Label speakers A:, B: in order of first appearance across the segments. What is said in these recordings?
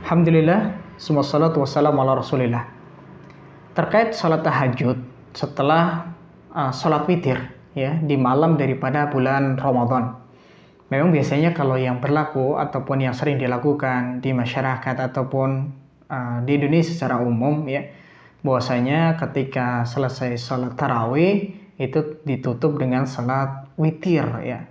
A: Alhamdulillah, semua salatu wassalamu ala rasulillah. Terkait salat tahajud setelah salat witir ya di malam daripada bulan Ramadan. Memang biasanya kalau yang berlaku ataupun yang sering dilakukan di masyarakat ataupun di Indonesia secara umum ya, bahwasanya ketika selesai salat tarawih itu ditutup dengan salat witir ya.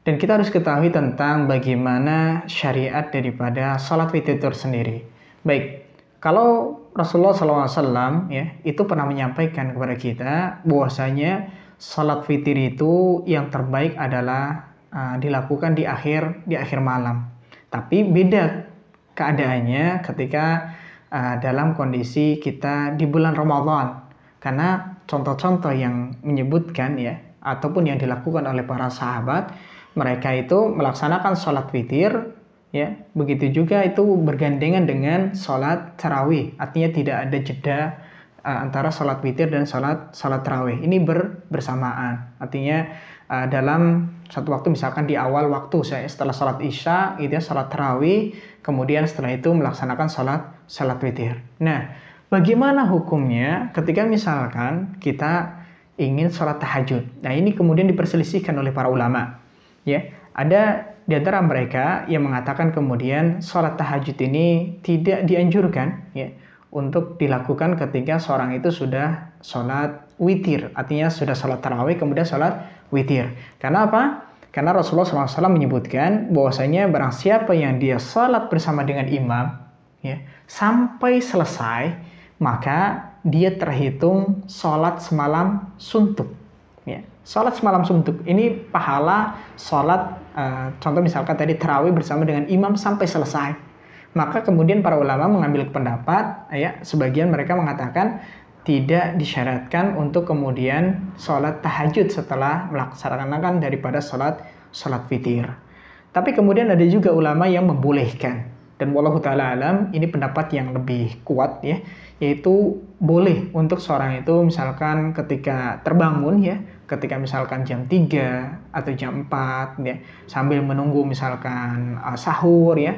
A: Dan kita harus ketahui tentang bagaimana syariat daripada salat witir itu sendiri. Baik, kalau Rasulullah SAW ya, itu pernah menyampaikan kepada kita bahwasanya salat witir itu yang terbaik adalah dilakukan di akhir malam. Tapi beda keadaannya ketika dalam kondisi kita di bulan Ramadan. Karena contoh-contoh yang menyebutkan ya, ataupun yang dilakukan oleh para sahabat, mereka itu melaksanakan sholat witir ya, begitu juga itu bergandengan dengan sholat tarawih, artinya tidak ada jeda antara sholat witir dan sholat tarawih. Ini bersamaan, artinya dalam satu waktu, misalkan di awal waktu setelah sholat isya gitu ya, sholat tarawih, kemudian setelah itu melaksanakan sholat witir. Nah, bagaimana hukumnya ketika misalkan kita ingin sholat tahajud? Nah, ini kemudian diperselisihkan oleh para ulama. Ya, ada di antara mereka yang mengatakan kemudian sholat tahajud ini tidak dianjurkan ya untuk dilakukan ketika seorang itu sudah sholat witir, artinya sudah sholat tarawih kemudian sholat witir. Karena apa? Karena Rasulullah SAW menyebutkan bahwasanya barang siapa yang dia sholat bersama dengan imam ya sampai selesai, maka dia terhitung sholat semalam suntuk. Ya, sholat semalam suntuk ini pahala sholat contoh misalkan tadi tarawih bersama dengan imam sampai selesai. Maka kemudian para ulama mengambil pendapat ya, sebagian mereka mengatakan tidak disyaratkan untuk kemudian sholat tahajud setelah melaksanakan daripada sholat witir. Tapi kemudian ada juga ulama yang membolehkan, dan wallahu ta'ala alam ini pendapat yang lebih kuat ya, yaitu boleh untuk seorang itu misalkan ketika terbangun ya, ketika misalkan jam 3 atau jam 4 ya, sambil menunggu misalkan sahur ya,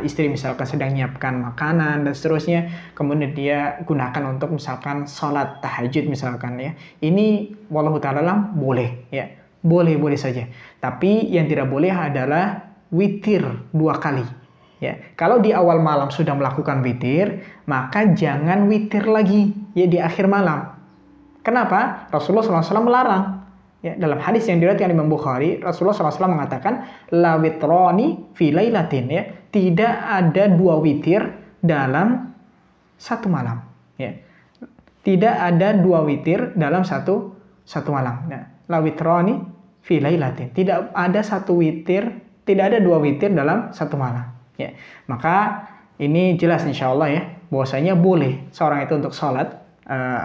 A: istri misalkan sedang menyiapkan makanan dan seterusnya, kemudian dia gunakan untuk misalkan sholat tahajud misalkan ya, ini wallahu ta'ala alam boleh ya, boleh saja. Tapi yang tidak boleh adalah witir 2 kali. Ya, kalau di awal malam sudah melakukan witir, maka jangan witir lagi ya di akhir malam. Kenapa? Rasulullah SAW melarang. Ya, dalam hadis yang diriwayatkan Imam Bukhari, Rasulullah SAW mengatakan, la witrani fi lailatin ya, tidak ada 2 witir dalam satu malam. Ya, tidak ada 2 witir dalam satu malam. Nah, la witrani fi lailatin, tidak ada 1 witir, tidak ada 2 witir dalam satu malam. Ya, maka ini jelas insya Allah ya, bahwasanya boleh seorang itu untuk sholat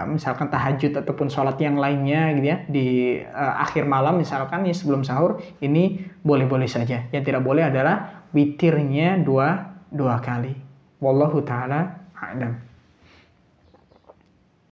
A: misalkan tahajud ataupun sholat yang lainnya gitu ya di akhir malam misalkan ya sebelum sahur, ini boleh saja. Yang tidak boleh adalah witirnya dua kali. Wallahu ta'ala a'lam.